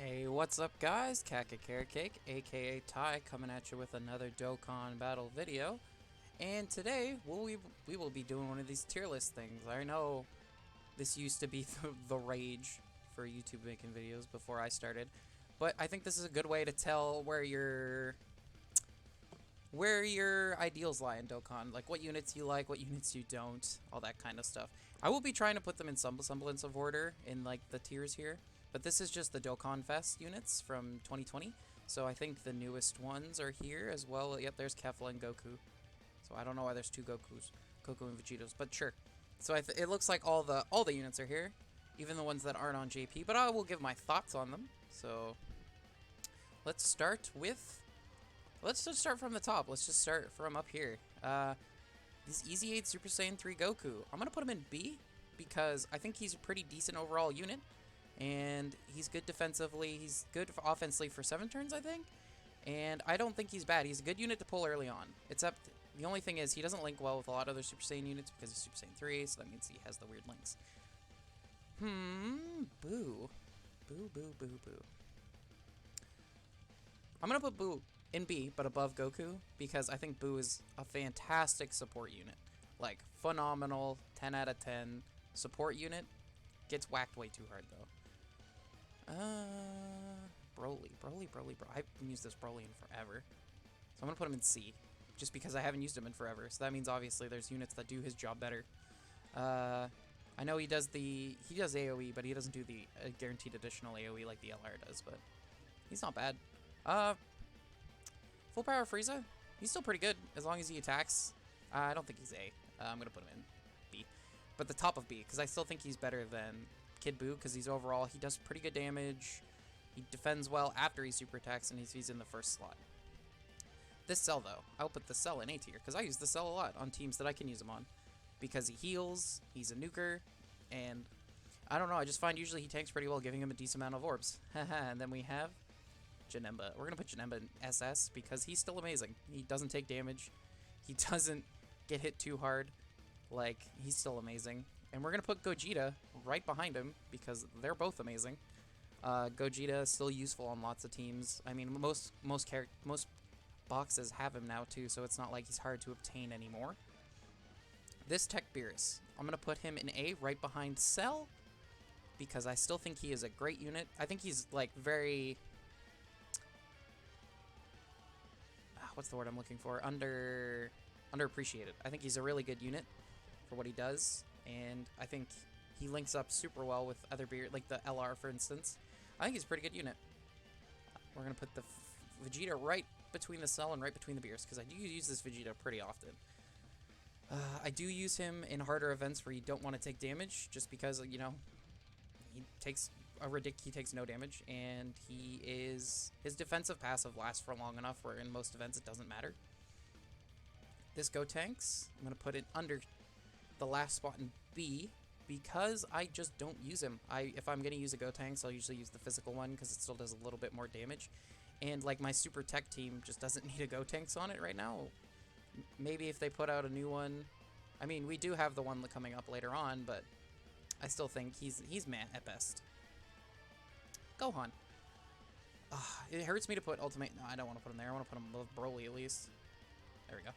Hey, what's up guys? Kaka Carrot Cake, aka Ty, coming at you with another Dokkan battle video. And today, we will be doing one of these tier list things. I know this used to be the rage for YouTube making videos before I started, but I think this is a good way to tell where your ideals lie in Dokkan, like what units you like, what units you don't, all that kind of stuff. I will be trying to put them in some semblance of order in like the tiers here. But this is just the Dokkan Fest units from 2020, so I think the newest ones are here as well. Yep, there's Kefla and Goku. So I don't know why there's two Gokus, Goku and Vegetos, but sure. So it looks like all the units are here, even the ones that aren't on JP. But I will give my thoughts on them. So let's just start from the top. Let's just start from up here. This Easy 8 Super Saiyan 3 Goku. I'm gonna put him in B because I think he's a pretty decent overall unit. And he's good defensively, he's good offensively for 7 turns, I think. And I don't think he's bad. He's a good unit to pull early on. Except, the only thing is, he doesn't link well with a lot of other Super Saiyan units because he's Super Saiyan 3, so that means he has the weird links. Boo. Boo, boo, boo, boo. I'm gonna put Boo in B, but above Goku, because I think Boo is a fantastic support unit. Like, phenomenal, 10 out of 10 support unit. Gets whacked way too hard, though. Broly. I haven't used this Broly in forever. So I'm gonna put him in C, just because I haven't used him in forever. So that means obviously there's units that do his job better. I know he does AoE, but he doesn't do the guaranteed additional AoE like the LR does, but he's not bad. Full power Frieza, he's still pretty good, as long as he attacks. I don't think he's A. I'm gonna put him in B. But the top of B, because I still think he's better than Kid Buu, because he does pretty good damage, he defends well after he super attacks, and he's in the first slot. This Cell, though, I'll put the Cell in A tier, because I use the Cell a lot on teams that I can use him on, because he heals, he's a nuker, and I don't know, I just find usually he tanks pretty well, giving him a decent amount of orbs. And then we have Janemba. We're going to put Janemba in SS, because he's still amazing. He doesn't take damage, he doesn't get hit too hard. Like, he's still amazing. And we're going to put Gogeta right behind him, because they're both amazing. Gogeta is still useful on lots of teams. I mean, most boxes have him now, too, so it's not like he's hard to obtain anymore. This Tech Beerus, I'm going to put him in A right behind Cell, because I still think he is a great unit. I think he's, like, very... what's the word I'm looking for? Underappreciated. I think he's a really good unit for what he does, and I think he links up super well with other beer, like the LR, for instance. I think he's a pretty good unit. We're gonna put the Vegeta right between the Cell and right between the Beers, because I do use this Vegeta pretty often. I do use him in harder events where you don't want to take damage, just because, you know, he takes no damage, and his defensive passive lasts for long enough where in most events it doesn't matter. This Gotenks, I'm gonna put it under the last spot in B, because I just don't use him. If I'm gonna use a Gotenks, I'll usually use the physical one, because it still does a little bit more damage. And like my Super Tech team just doesn't need a Gotenks on it right now. Maybe if they put out a new one. I mean, we do have the one coming up later on, but I still think he's meh at best. Gohan. It hurts me to put Ultimate. No, I don't want to put him there. I want to put him above Broly at least. There we go.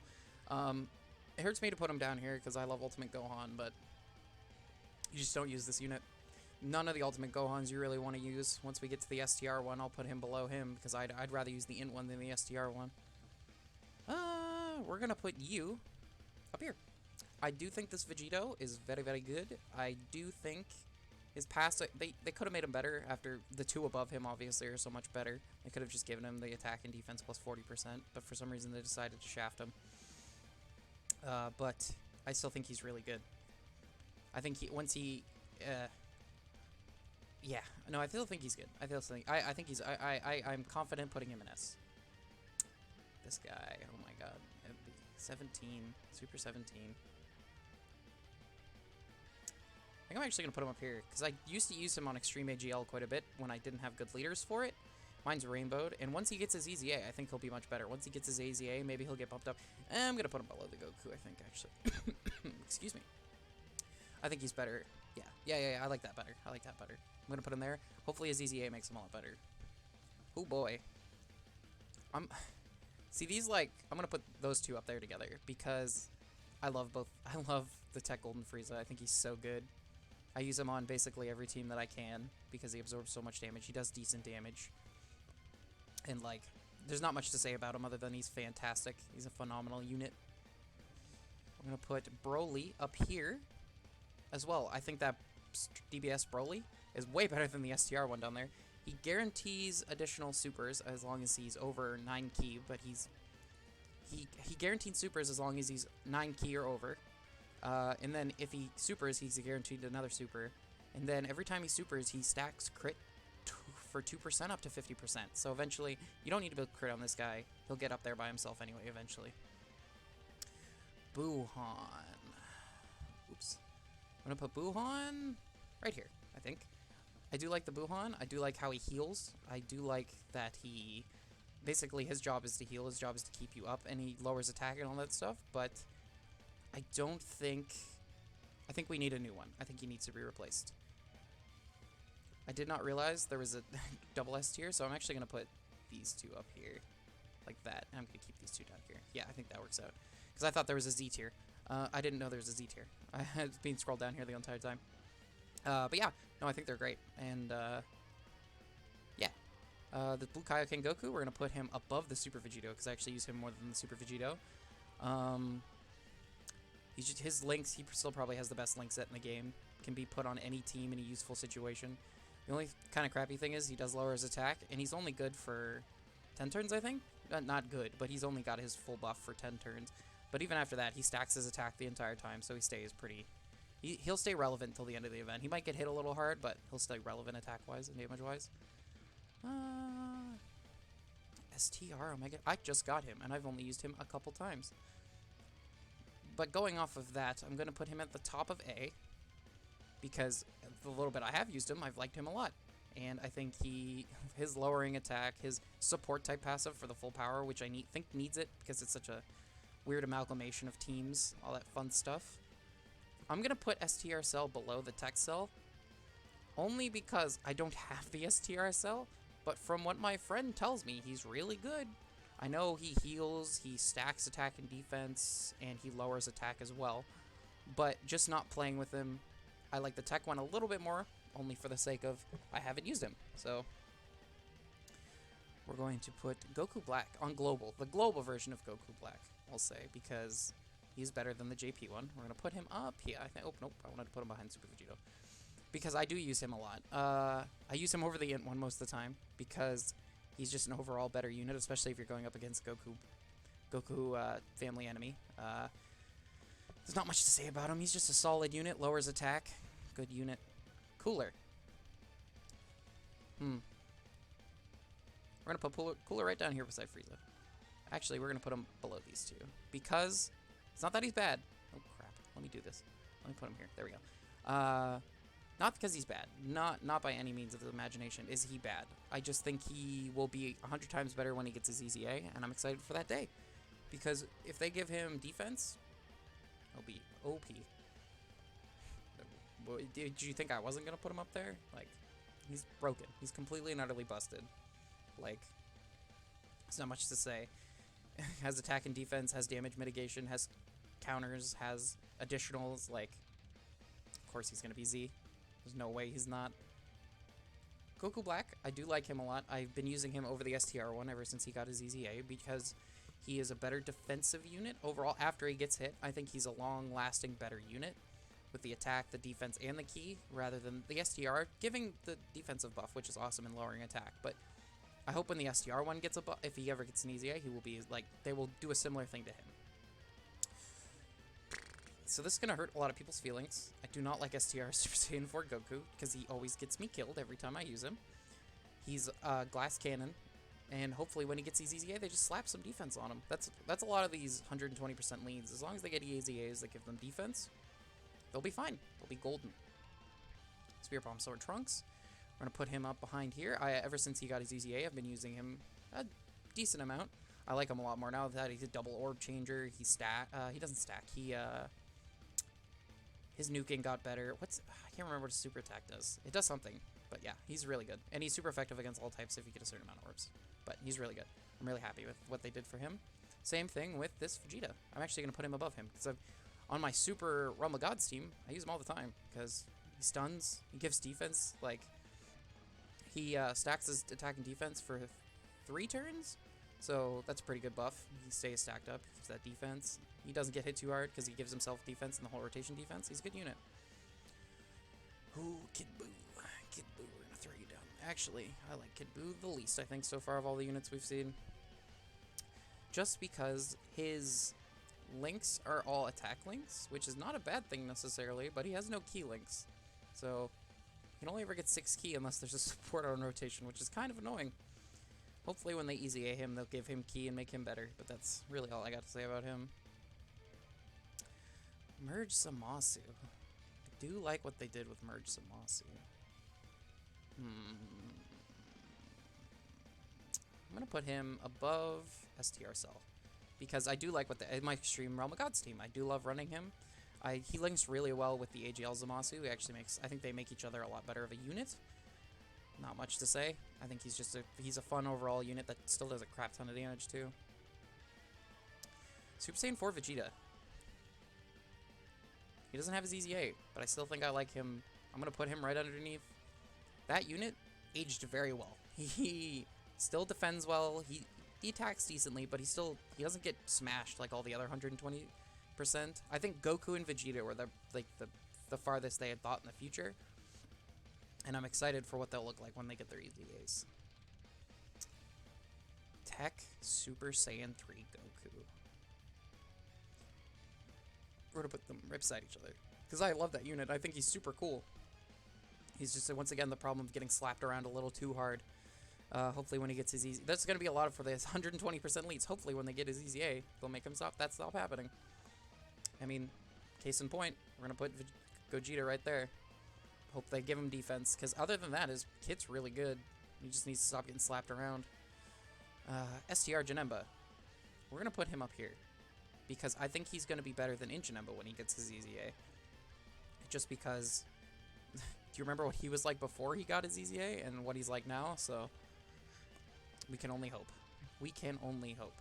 It hurts me to put him down here because I love Ultimate Gohan, but you just don't use this unit. None of the Ultimate Gohans you really want to use. Once we get to the STR one, I'll put him below him because I'd rather use the Int one than the STR one. We're going to put you up here. I do think this Vegito is very, very good. I do think his pass, they could have made him better after the two above him obviously are so much better. They could have just given him the attack and defense plus 40%, but for some reason they decided to shaft him. But I still think he's really good. I think yeah, no, I still think he's good. I think he's, I'm confident putting him in S. This guy, oh my god, 17, Super 17. I think I'm actually going to put him up here, because I used to use him on Extreme AGL quite a bit when I didn't have good leaders for it. Mine's rainbowed, and once he gets his EZA, I think he'll be much better. Once he gets his AZA, maybe he'll get bumped up. I'm going to put him below the Goku, I think, actually. Excuse me. I think he's better. Yeah, I like that better. I'm going to put him there. Hopefully his EZA makes him a lot better. Oh boy. I'm See these, like, I'm gonna put those two up there together because I love both. I love the Tech Golden Frieza. I think he's so good. I use him on basically every team that I can because he absorbs so much damage. He does decent damage. And, like, there's not much to say about him other than he's fantastic. He's a phenomenal unit. I'm going to put Broly up here as well. I think that DBS Broly is way better than the STR one down there. He guarantees additional supers as long as he's over 9 ki, but he guaranteed supers as long as he's 9 ki or over. And then if he supers, he's guaranteed another super. And then every time he supers, he stacks crit for 2% up to 50%. So eventually, you don't need to build crit on this guy. He'll get up there by himself anyway, eventually. Buhan. Oops. I'm going to put Buhan right here, I think. I do like the Buhan. I do like how he heals. I do like that he... Basically, his job is to heal. His job is to keep you up, and he lowers attack and all that stuff, but I don't think... I think we need a new one. I think he needs to be replaced. I did not realize there was a double S tier, so I'm actually going to put these two up here, like that. And I'm going to keep these two down here. Yeah, I think that works out. Because I thought there was a Z tier. I didn't know there was a Z tier. I had been scrolled down here the entire time. But yeah, no, I think they're great. And, yeah. The Blue Kaioken Goku, we're going to put him above the Super Vegito, because I actually use him more than the Super Vegito. His links, he still probably has the best link set in the game. Can be put on any team in a useful situation. The only kind of crappy thing is he does lower his attack, and he's only good for 10 turns, I think? Not good, but he's only got his full buff for 10 turns. But even after that, he stacks his attack the entire time, so he stays pretty... He'll stay relevant until the end of the event. He might get hit a little hard, but he'll stay relevant attack-wise and damage-wise. STR Omega... I just got him, and I've only used him a couple times. But going off of that, I'm going to put him at the top of A, because the little bit I have used him, I've liked him a lot. And I think his lowering attack, his support type passive for the full power, which I think needs it because it's such a weird amalgamation of teams, all that fun stuff. I'm going to put STR Cell below the Tech Cell, only because I don't have the STR Cell, but from what my friend tells me, he's really good. I know he heals, he stacks attack and defense, and he lowers attack as well, but just not playing with him, I like the Tech one a little bit more, only for the sake of I haven't used him. So we're going to put Goku Black on Global, the global version of Goku Black, I'll say, because he's better than the JP one. We're going to put him up here. I think. Oh, nope, I wanted to put him behind Super Vegito, because I do use him a lot. I use him over the Int one most of the time, because he's just an overall better unit, especially if you're going up against Goku family enemy. There's not much to say about him. He's just a solid unit, lowers attack, good unit. Cooler. We're going to put Cooler right down here beside Frieza. Actually, we're going to put him below these two, because it's not that he's bad. Oh, crap. Let me do this. Let me put him here. There we go. Not because he's bad. Not by any means of the imagination is he bad. I just think he will be 100 times better when he gets his EZA, and I'm excited for that day. Because if they give him defense, he'll be OP. Did you think I wasn't going to put him up there? Like, he's broken. He's completely and utterly busted. Like, there's not much to say. Has attack and defense, has damage mitigation, has counters, has additionals. Like, of course he's going to be Z. There's no way he's not. Goku Black, I do like him a lot. I've been using him over the STR one ever since he got his EZA, because he is a better defensive unit overall. After he gets hit, I think he's a long-lasting better unit with the attack, the defense, and the ki, rather than the STR giving the defensive buff, which is awesome, and lowering attack. But I hope when the STR one gets a buff, if he ever gets an EZA, he will be, like, they will do a similar thing to him. So this is going to hurt a lot of people's feelings. I do not like STR Super Saiyan 4 Goku, because he always gets me killed every time I use him. He's glass cannon, and hopefully when he gets his EZA, they just slap some defense on him. That's a lot of these 120% leads. As long as they get EZAs that give them defense, they'll be fine. They'll be golden. Spear Bomb Sword Trunks. We're going to put him up behind here. Ever since he got his EZA, I've been using him a decent amount. I like him a lot more now that he's a double orb changer. He doesn't stack. His nuking got better. I can't remember what his super attack does. It does something. But yeah, he's really good. And he's super effective against all types if you get a certain amount of orbs. But he's really good. I'm really happy with what they did for him. Same thing with this Vegeta. I'm actually going to put him above him. Because on my Super Realm of Gods team, I use him all the time. Because he stuns, he gives defense. Like, he stacks his attack and defense for 3 turns. So that's a pretty good buff. He stays stacked up, keeps that defense. He doesn't get hit too hard because he gives himself defense and the whole rotation defense. He's a good unit. Ooh, Kid Buu. Kid Buu, we're going to throw you down. Actually, I like Kid Buu the least, I think, so far of all the units we've seen. Just because his links are all attack links, which is not a bad thing necessarily, but he has no key links. So, he can only ever get 6 key unless there's a support on rotation, which is kind of annoying. Hopefully when they easy A him, they'll give him key and make him better, but that's really all I got to say about him. Merge Zamasu. I do like what they did with Merge Zamasu. I'm going to put him above STR Cell, because I do like what my Extreme Realm of Gods team. I do love running him. He links really well with the AGL Zamasu. He actually I think they make each other a lot better of a unit. Not much to say. I think he's a fun overall unit that still does a crap ton of damage too. Super Saiyan 4 Vegeta. He doesn't have his EZA, but I still think I like him. I'm going to put him right underneath. That unit aged very well. He still defends well. He attacks decently, but he doesn't get smashed like all the other 120%. I think Goku and Vegeta were the farthest they had thought in the future. And I'm excited for what they'll look like when they get their EZAs. Tech Super Saiyan 3 Goku. We're going to put them right beside each other, because I love that unit. I think he's super cool. He's just, once again, the problem of getting slapped around a little too hard. Hopefully when he gets his EZA... That's going to be a lot for this 120% leads. Hopefully when they get his EZA, they'll make him stop. That stop happening. I mean, case in point, we're going to put Gogeta right there. Hope they give him defense, because other than that, his kit's really good. He just needs to stop getting slapped around. STR Janemba. We're going to put him up here, because I think he's going to be better than Janemba when he gets his EZA. Just because... do you remember what he was like before he got his EZA, and what he's like now? So, we can only hope. We can only hope.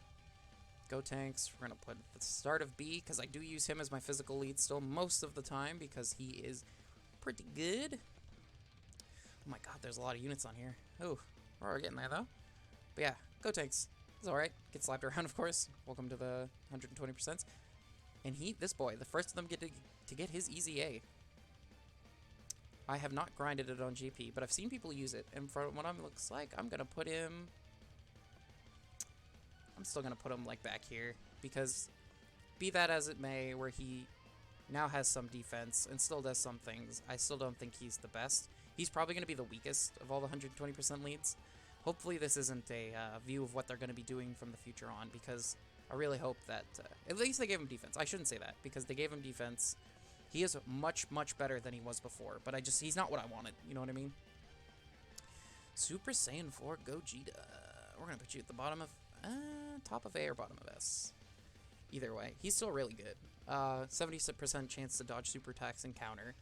Go Tanks. We're going to put the start of B, because I do use him as my physical lead still most of the time, because he is pretty good. Oh my god, there's a lot of units on here. Oh, we're getting there, though. But yeah, Go Tanks. It's alright. Get slapped around, of course. Welcome to the 120%. And this boy, the first of them to get his EZA. I have not grinded it on GP, but I've seen people use it, and from what it looks like, I'm going to put him... I'm still going to put him, like, back here, because be that as it may, where he now has some defense and still does some things, I still don't think he's the best. He's probably going to be the weakest of all the 120% leads. Hopefully this isn't a view of what they're going to be doing from the future on, because I really hope that... at least they gave him defense. I shouldn't say that, because they gave him defense. He is much, much better than he was before, but he's not what I wanted, you know what I mean? Super Saiyan 4 Gogeta. We're going to put you at the bottom of... top of A or bottom of S. Either way, he's still really good. 70% chance to dodge super attacks and counter.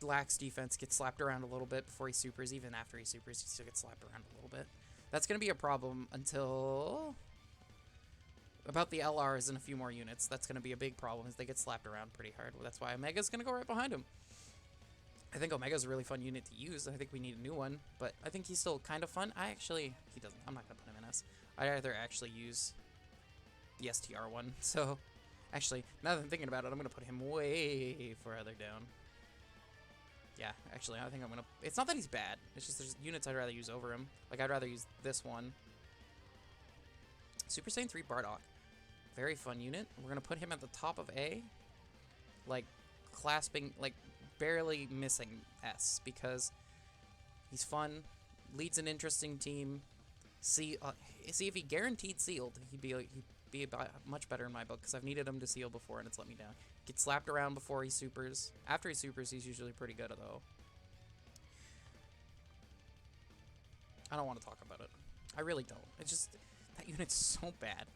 Lacks defense, gets slapped around a little bit before he supers. Even after he supers, he still gets slapped around a little bit. That's going to be a problem until... about the LRs and a few more units. That's going to be a big problem, as they get slapped around pretty hard. Well, that's why Omega's going to go right behind him. I think Omega's a really fun unit to use. I think we need a new one, but I think he's still kind of fun. He doesn't. I'm not going to put him in S. I'd rather actually use the STR one. So, actually, now that I'm thinking about it, I'm going to put him way further down. Yeah, actually, I think I'm going to... It's not that he's bad. It's just there's units I'd rather use over him. Like, I'd rather use this one. Super Saiyan 3 Bardock. Very fun unit. We're going to put him at the top of A. Like, clasping... Like, barely missing S. Because he's fun. Leads an interesting team. See if he guaranteed sealed, he'd be much better in my book, because I've needed him to seal before and it's let me down. Gets slapped around before he supers. After he supers, he's usually pretty good, though. I don't want to talk about it. I really don't. It's just, that unit's so bad.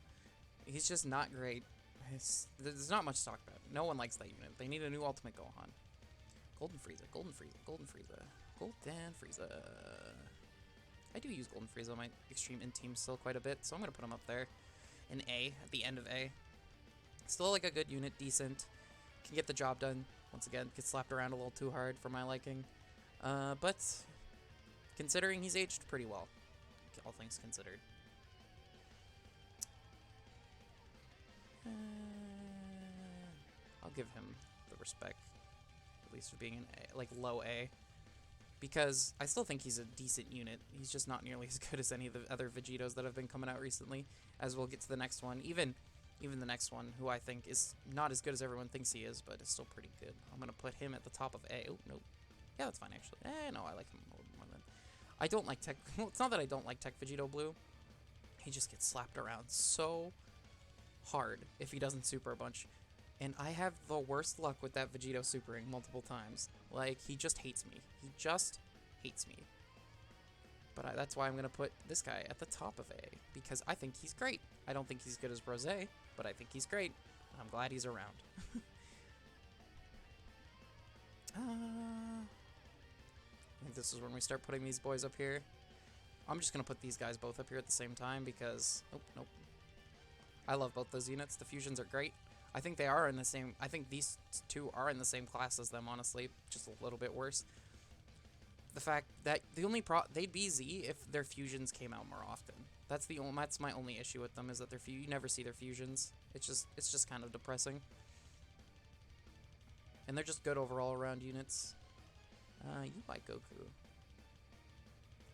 He's just not great. There's not much to talk about. No one likes that unit. They need a new ultimate Gohan. Golden Frieza, Golden Frieza, Golden Frieza. Golden Frieza. I do use Golden Frieza on my Extreme Int team still quite a bit, so I'm going to put him up there. In A, at the end of A. Still like a good unit, decent. Can get the job done. Once again, gets slapped around a little too hard for my liking. But considering he's aged pretty well, all things considered. I'll give him the respect, at least for being an A, like low A, because I still think he's a decent unit. He's just not nearly as good as any of the other Vegetos that have been coming out recently, as we'll get to the next one. Even the next one, who I think is not as good as everyone thinks he is, but is still pretty good. I'm going to put him at the top of A. Oh, nope. Yeah, that's fine, actually. No, I like him a little more than... I don't like Tech... Well, it's not that I don't like Tech Vegito Blue. He just gets slapped around so hard if he doesn't super a bunch. And I have the worst luck with that Vegito supering multiple times. Like, he just hates me. He just hates me. But that's why I'm going to put this guy at the top of A, because I think he's great. I don't think he's good as Rosé, but I think he's great. And I'm glad he's around. I think this is when we start putting these boys up here. I'm just going to put these guys both up here at the same time because... Oh, nope. I love both those units. The fusions are great. I think they are in the same... I think these two are in the same class as them, honestly. Just a little bit worse. The fact that the only they'd be Z if their fusions came out more often. That's my only issue with them, is that you never see their fusions. It's just kind of depressing. And they're just good overall around units. You like Goku.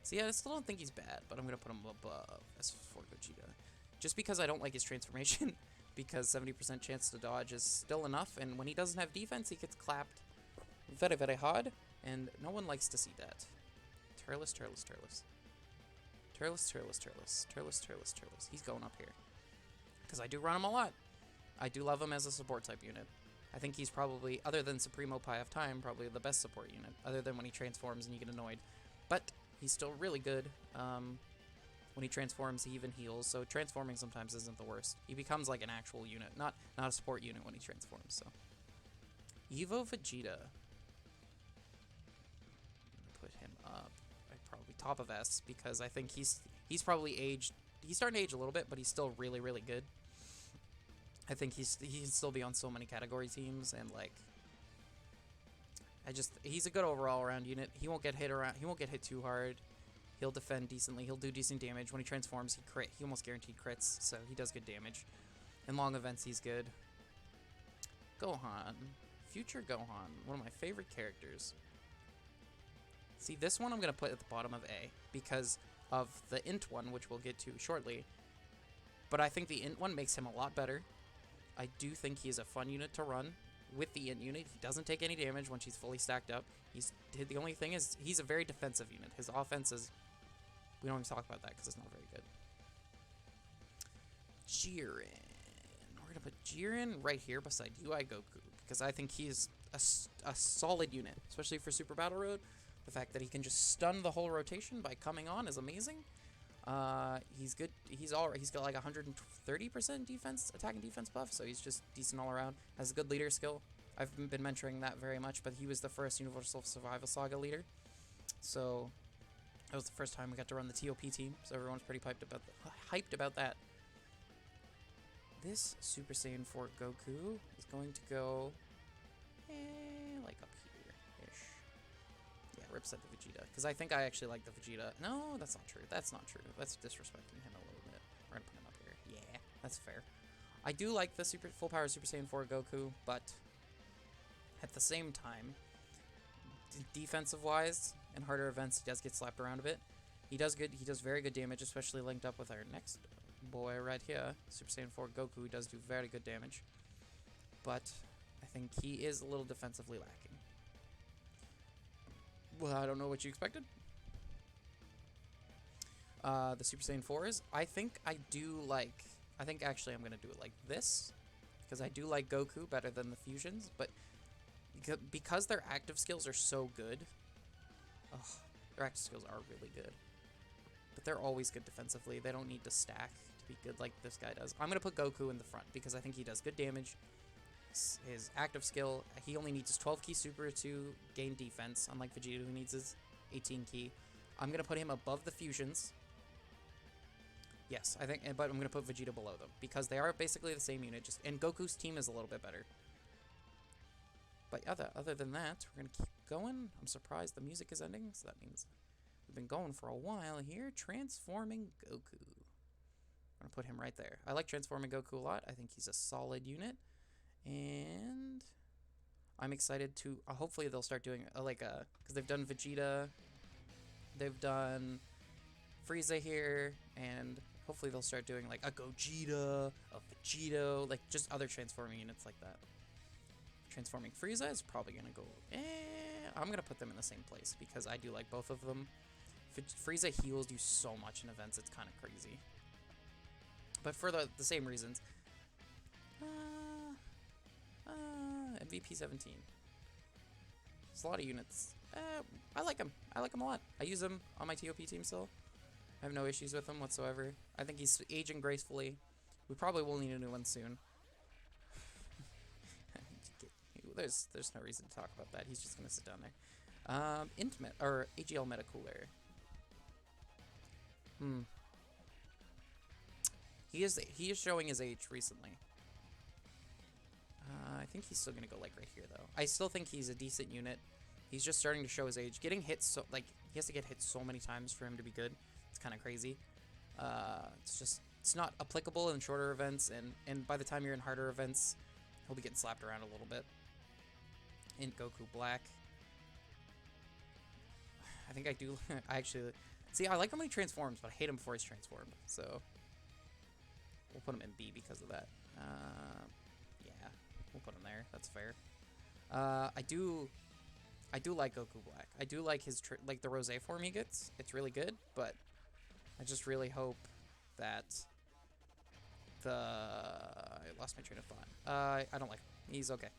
So yeah, I still don't think he's bad, but I'm gonna put him above S4 Gogeta. Just because I don't like his transformation, because 70% chance to dodge is still enough, and when he doesn't have defense, he gets clapped very, very hard. And no one likes to see that. Turles. He's going up here. Because I do run him a lot. I do love him as a support type unit. I think he's probably, other than Supremo Pie of Time, probably the best support unit. Other than when he transforms and you get annoyed. But he's still really good. When he transforms, he even heals. So transforming sometimes isn't the worst. He becomes like an actual unit. Not a support unit when he transforms. So Evo Vegeta. Put him up, probably top of S, because I think he's probably aged. He's starting to age a little bit, but he's still really, really good. I think he can still be on so many category teams, and like, he's a good overall around unit. He won't get hit around. He won't get hit too hard. He'll defend decently. He'll do decent damage. When he transforms, he almost guaranteed crits, so he does good damage. In long events, he's good. Gohan, future Gohan, one of my favorite characters. See, this one I'm going to put at the bottom of A because of the Int one, which we'll get to shortly. But I think the Int one makes him a lot better. I do think he's a fun unit to run with the Int unit. He doesn't take any damage once he's fully stacked up. The only thing is he's a very defensive unit. His offense is... We don't even talk about that because it's not very good. Jiren. We're going to put Jiren right here beside UI Goku because I think he's a solid unit, especially for Super Battle Road. The fact that he can just stun the whole rotation by coming on is amazing. He's good. He's got like 130% defense, attack and defense buff, so he's just decent all around. Has a good leader skill. I've been mentoring that very much, but he was the first Universal Survival Saga leader. So that was the first time we got to run the TOP team, so everyone's pretty hyped about that. This Super Saiyan 4 Goku is going to go like up here-ish. Yeah, rip set the Vegeta. Because I think I actually like the Vegeta. No, that's not true. That's not true. That's disrespecting him a little bit. We're going to put him up here. Yeah, that's fair. I do like the full power Super Saiyan 4 Goku, but at the same time, defensive-wise, in harder events, he does get slapped around a bit. He does very good damage, especially linked up with our next boy right here, Super Saiyan 4 Goku, who does do very good damage. But I think he is a little defensively lacking. Well, I don't know what you expected. The Super Saiyan 4s, I think actually I'm going to do it like this, because I do like Goku better than the fusions, but because their active skills are so good, their active skills are really good, but they're always good defensively. They don't need to stack to be good like this guy does. I'm going to put Goku in the front, because I think he does good damage. His active skill, he only needs his 12 key super to gain defense, unlike Vegeta who needs his 18 key. I'm going to put him above the fusions. Yes, I think, but I'm going to put Vegeta below them because they are basically the same unit. And Goku's team is a little bit better. But other than that, we're going to keep going. I'm surprised the music is ending, so that means we've been going for a while here. Transforming Goku. I'm going to put him right there. I like Transforming Goku a lot. I think he's a solid unit. And I'm excited to, hopefully they'll start doing, because they've done Vegeta, they've done Frieza here, and hopefully they'll start doing, like, a Gogeta, a Vegito, like, just other transforming units like that. Transforming Frieza is probably going to go, I'm going to put them in the same place, because I do like both of them. Frieza heals you so much in events, it's kind of crazy. But for the same reasons. MVP 17. It's a lot of units. I like him. I like him a lot. I use him on my TOP team still. I have no issues with him whatsoever. I think he's aging gracefully. We probably will need a new one soon. There's no reason to talk about that. He's just gonna sit down there. Intimate or AGL Meta Cooler. He is showing his age recently. I think he's still gonna go like right here though. I still think he's a decent unit. He's just starting to show his age. Getting hit so he has to get hit so many times for him to be good. It's kind of crazy. It's not applicable in shorter events, and by the time you're in harder events, he'll be getting slapped around a little bit. In Goku Black. I think I do. I actually see. I like him when he transforms, but I hate him before he's transformed. So we'll put him in B because of that. Yeah, we'll put him there. That's fair. I do like Goku Black. I do like his like the Rosé form he gets. It's really good, but I just really hope that I lost my train of thought. I don't like him. He's okay.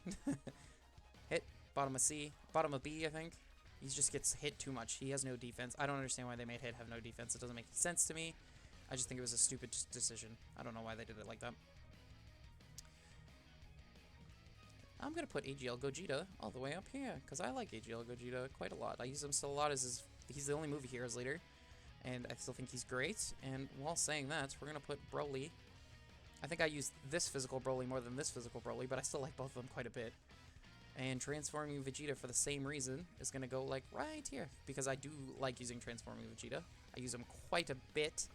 Hit bottom of C, bottom of B. I think he just gets hit too much. He has no defense. I don't understand why they made Hit have no defense. It doesn't make sense to me. I just think it was a stupid decision. I don't know why they did it like that. I'm going to put AGL Gogeta all the way up here, because I like AGL Gogeta quite a lot. I use him still a lot as he's the only movie Heroes leader, and I still think he's great. And while saying that, we're going to put Broly. I think I use this physical Broly more than this physical Broly, but I still like both of them quite a bit. And Transforming Vegeta for the same reason is going to go like right here, because I do like using Transforming Vegeta. I use him quite a bit,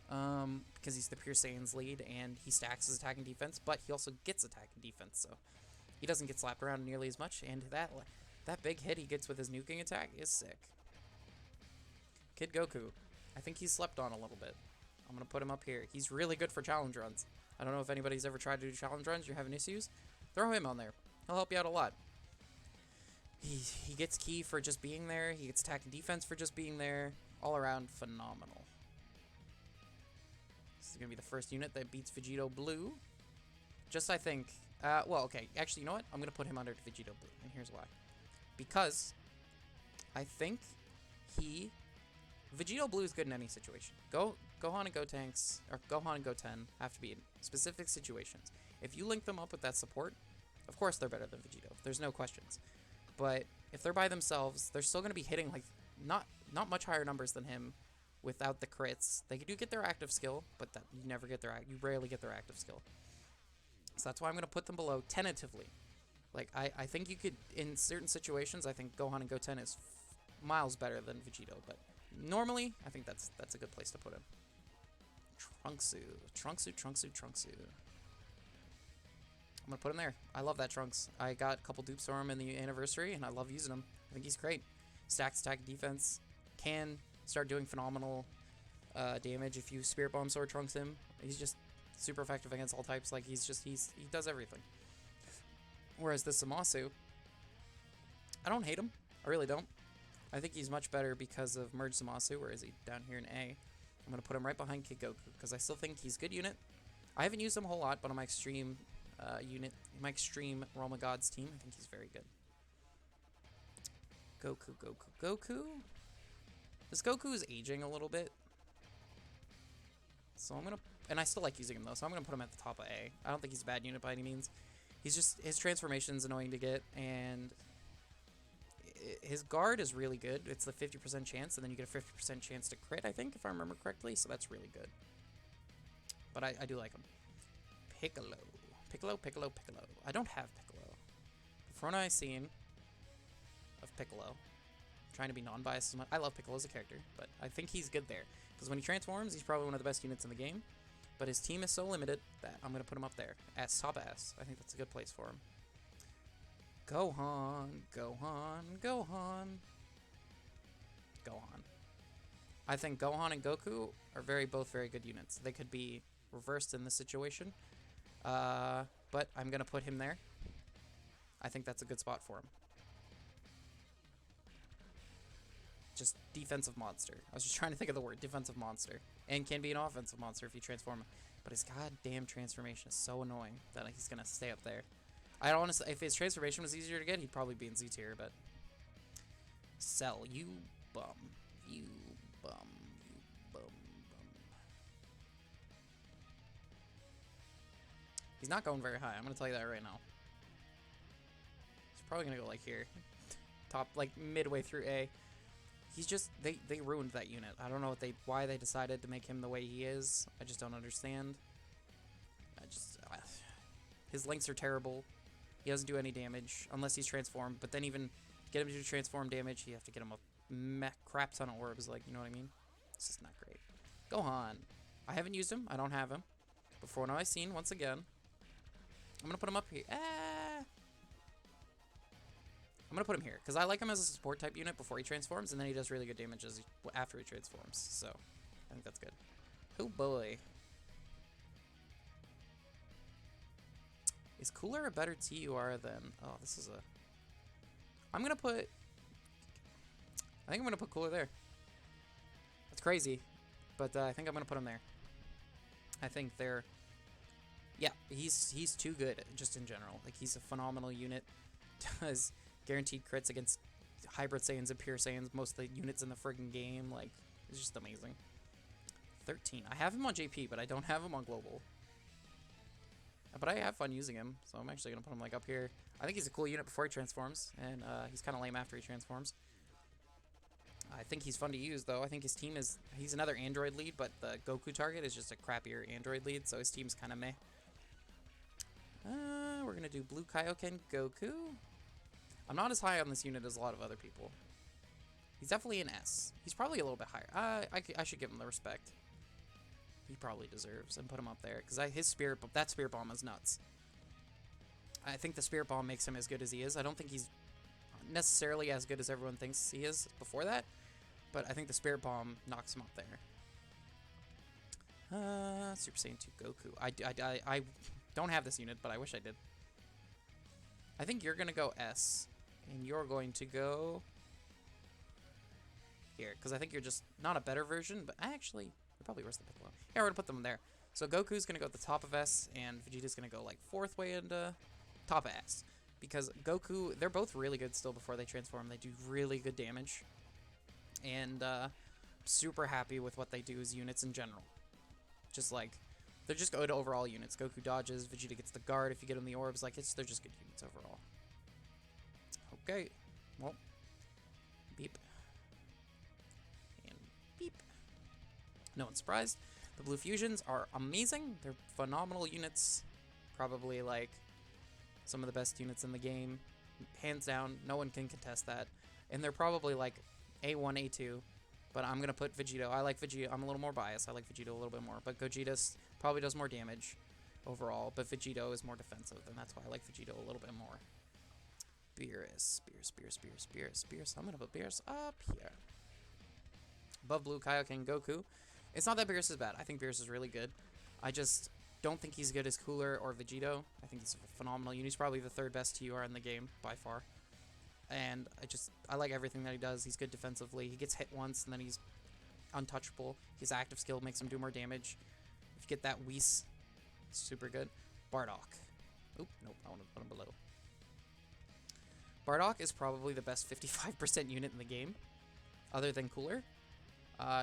because he's the Pure Saiyan's lead, and he stacks his attack and defense, but he also gets attack and defense, so he doesn't get slapped around nearly as much, and that big hit he gets with his nuking attack is sick. Kid Goku. I think he's slept on a little bit. I'm going to put him up here. He's really good for challenge runs. I don't know if anybody's ever tried to do challenge runs. You're having issues. Throw him on there. He'll help you out a lot. He gets key for just being there. He gets attack and defense for just being there. All around, phenomenal. This is going to be the first unit that beats Vegito Blue. Just, I think... well, okay. Actually, you know what? I'm going to put him under Vegito Blue, and here's why. Because I think Vegito Blue is good in any situation. Gohan and Gotenks, or Gohan and Goten have to be in specific situations. If you link them up with that support, of course they're better than Vegito. There's no questions. But if they're by themselves, they're still going to be hitting like not much higher numbers than him without the crits. They do get their active skill, but you rarely get their active skill. So that's why I'm going to put them below tentatively. Like I think you could, in certain situations, I think Gohan and Goten is miles better than Vegito, but normally I think that's a good place to put him. Trunksu. I'm going to put him there. I love that Trunks. I got a couple dupes for him in the anniversary, and I love using him. I think he's great. Stacks attack defense. Can start doing phenomenal damage if you Spirit Bomb Sword Trunks him. He's just super effective against all types. Like, he does everything. Whereas this Zamasu, I don't hate him. I really don't. I think he's much better because of Merge Zamasu. Where is he? Down here in A. I'm going to put him right behind Kid Goku, because I still think he's a good unit. I haven't used him a whole lot, but on my extreme... my extreme Realm of Gods team, I think he's very good. Goku. This Goku is aging a little bit. So I'm going to... And I still like using him, though, so I'm going to put him at the top of A. I don't think he's a bad unit by any means. He's just... His transformation's annoying to get, and... his guard is really good. It's the 50% chance, and then you get a 50% chance to crit, I think, if I remember correctly, so that's really good. But I do like him. Piccolo. Piccolo, Piccolo, Piccolo. I don't have Piccolo. Before I seen of Piccolo. I'm trying to be non-biased as much. I love Piccolo as a character, but I think he's good there. Because when he transforms, he's probably one of the best units in the game. But his team is so limited that I'm going to put him up there. As top ass. I think that's a good place for him. Gohan, Gohan, Gohan. Gohan. I think Gohan and Goku are both very good units. They could be reversed in this situation. But I'm going to put him there. I think that's a good spot for him. Just defensive monster. I was just trying to think of the word. Defensive monster. And can be an offensive monster if you transform him. But his goddamn transformation is so annoying that he's going to stay up there. I honestly, if his transformation was easier to get, he'd probably be in Z tier, but... Cell, you bum. You bum. You bum. He's not going very high. I'm going to tell you that right now. He's probably going to go, like, here. Top, like, midway through A. He's just... They ruined that unit. I don't know why they decided to make him the way he is. I just don't understand. His links are terrible. He doesn't do any damage unless he's transformed. But then even to get him to do transform damage, you have to get him a crap ton of orbs. Like, you know what I mean? It's just not great. Gohan. I haven't used him. I don't have him. Before now I've seen, once again. I'm going to put him up here. I'm going to put him here. Because I like him as a support type unit before he transforms. And then he does really good damage after he transforms. So, I think that's good. Oh boy. Is Cooler a better TUR than... Oh, this is a... I'm going to put... I think I'm going to put Cooler there. That's crazy. But I think I'm going to put him there. I think they're... Yeah, he's too good, just in general. Like, he's a phenomenal unit. Does guaranteed crits against Hybrid Saiyans and Pure Saiyans, most of the units in the friggin' game. Like, it's just amazing. 13. I have him on JP, but I don't have him on Global. But I have fun using him, so I'm actually going to put him, like, up here. I think he's a cool unit before he transforms, and he's kind of lame after he transforms. I think he's fun to use, though. I think his team is... He's another Android lead, but the Goku target is just a crappier Android lead, so his team's kind of meh. We're going to do Blue Kaioken Goku. I'm not as high on this unit as a lot of other people. He's definitely an S. He's probably a little bit higher. I should give him the respect he probably deserves and put him up there, because that Spirit Bomb is nuts. I think the Spirit Bomb makes him as good as he is. I don't think he's necessarily as good as everyone thinks he is before that, but I think the Spirit Bomb knocks him up there. Super Saiyan 2 Goku. I don't have this unit, but I wish I did. I think you're gonna go S, and you're going to go here, because I think you're just not a better version, but actually, you're probably worse than Piccolo. Yeah, we're gonna put them there. So Goku's gonna go at the top of S, and Vegeta's gonna go like 4th way into top of S. Because Goku, they're both really good still before they transform. They do really good damage. And super happy with what they do as units in general. Just like, they're just good overall units. Goku dodges, Vegeta gets the guard if you get him the orbs. Like, they're just good units overall. Okay. Well. Beep. And beep. No one's surprised. The Blue Fusions are amazing. They're phenomenal units. Probably, like, some of the best units in the game. Hands down. No one can contest that. And they're probably, like, A1, A2. But I'm going to put Vegeta. I like Vegeta. I'm a little more biased. I like Vegeta a little bit more. But Gogeta probably does more damage overall. But Vegeta is more defensive. And that's why I like Vegeta a little bit more. Beerus. I'm going to put Beerus up here. Above Blue Kaioken Goku. It's not that Beerus is bad. I think Beerus is really good. I just don't think he's good as Cooler or Vegito. I think he's a phenomenal unit. He's probably the 3rd best TUR in the game by far. And I like everything that he does. He's good defensively. He gets hit once, and then he's untouchable. His active skill makes him do more damage. If you get that Whis, it's super good. Bardock. Oop, nope, I want to put him below. Bardock is probably the best 55% unit in the game, other than Cooler.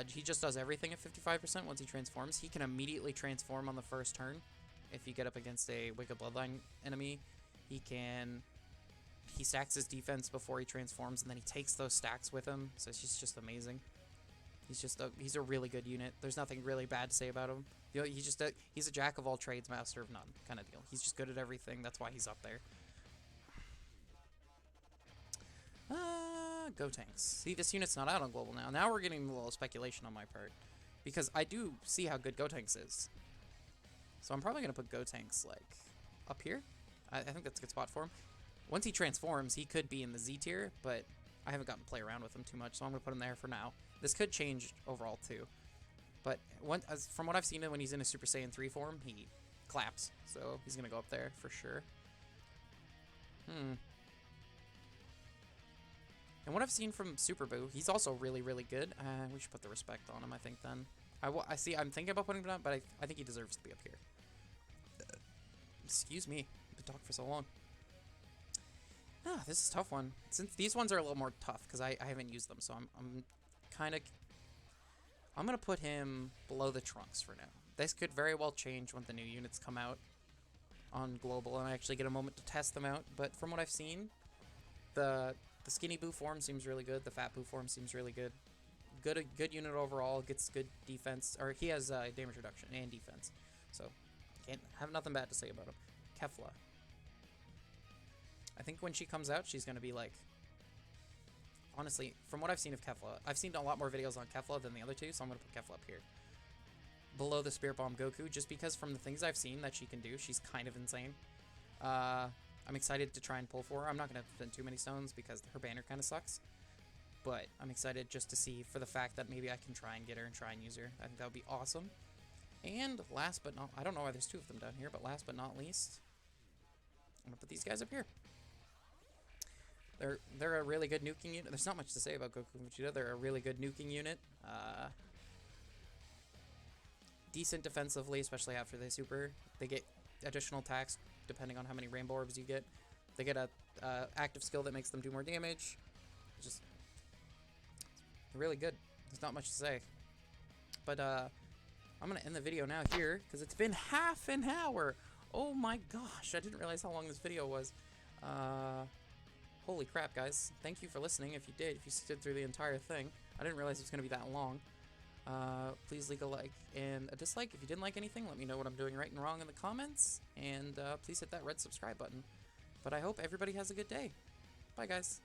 He just does everything at 55% once he transforms. He can immediately transform on the first turn. If you get up against a Wicked Bloodline enemy, he can he stacks his defense before he transforms, and then he takes those stacks with him. So he's just amazing. He's a really good unit. There's nothing really bad to say about him. You know, he's a jack of all trades, master of none kind of deal. He's just good at everything. That's why he's up there. Go tanks. See, this unit's not out on global now. Now we're getting a little speculation on my part, because I do see how good Go tanks is. So I'm probably gonna put Go tanks like up here. I think that's a good spot for him. Once he transforms, he could be in the Z tier, but I haven't gotten to play around with him too much, so I'm gonna put him there for now. This could change overall too, but from what I've seen when he's in a Super Saiyan 3 form, he claps. So he's gonna go up there for sure. And what I've seen from Super Boo, he's also really, really good. We should put the respect on him, I think, then. I'm thinking about putting him down, but I think he deserves to be up here. Excuse me. I've been talking for so long. This is a tough one. Since these ones are a little more tough, because I haven't used them, so I'm going to put him below the Trunks for now. This could very well change when the new units come out on Global, and I actually get a moment to test them out. But from what I've seen, the Skinny Boo form seems really good. The Fat Boo form seems really good. Good unit overall. Gets good defense. Or he has damage reduction and defense. So, can't have nothing bad to say about him. Kefla. I think when she comes out, she's going to be like... Honestly, from what I've seen of Kefla, I've seen a lot more videos on Kefla than the other two, so I'm going to put Kefla up here. Below the Spirit Bomb Goku, just because from the things I've seen that she can do, she's kind of insane. I'm excited to try and pull for her. I'm not going to spend too many stones because her banner kind of sucks. But I'm excited just to see for the fact that maybe I can try and get her and try and use her. I think that would be awesome. And last but not... I don't know why there's two of them down here, but last but not least, I'm going to put these guys up here. They're a really good nuking unit. There's not much to say about Goku and Vegeta. They're a really good nuking unit. Decent defensively, especially after they super. They get additional attacks depending on how many Rainbow Orbs you get. They get a active skill that makes them do more damage. Just really good. There's not much to say. But I'm going to end the video now here because it's been half an hour. Oh my gosh, I didn't realize how long this video was. Holy crap, guys. Thank you for listening if you did, if you stood through the entire thing. I didn't realize it was going to be that long. Please leave a like and a dislike. If you didn't like anything, let me know what I'm doing right and wrong in the comments. And please hit that red subscribe button. But I hope everybody has a good day. Bye, guys.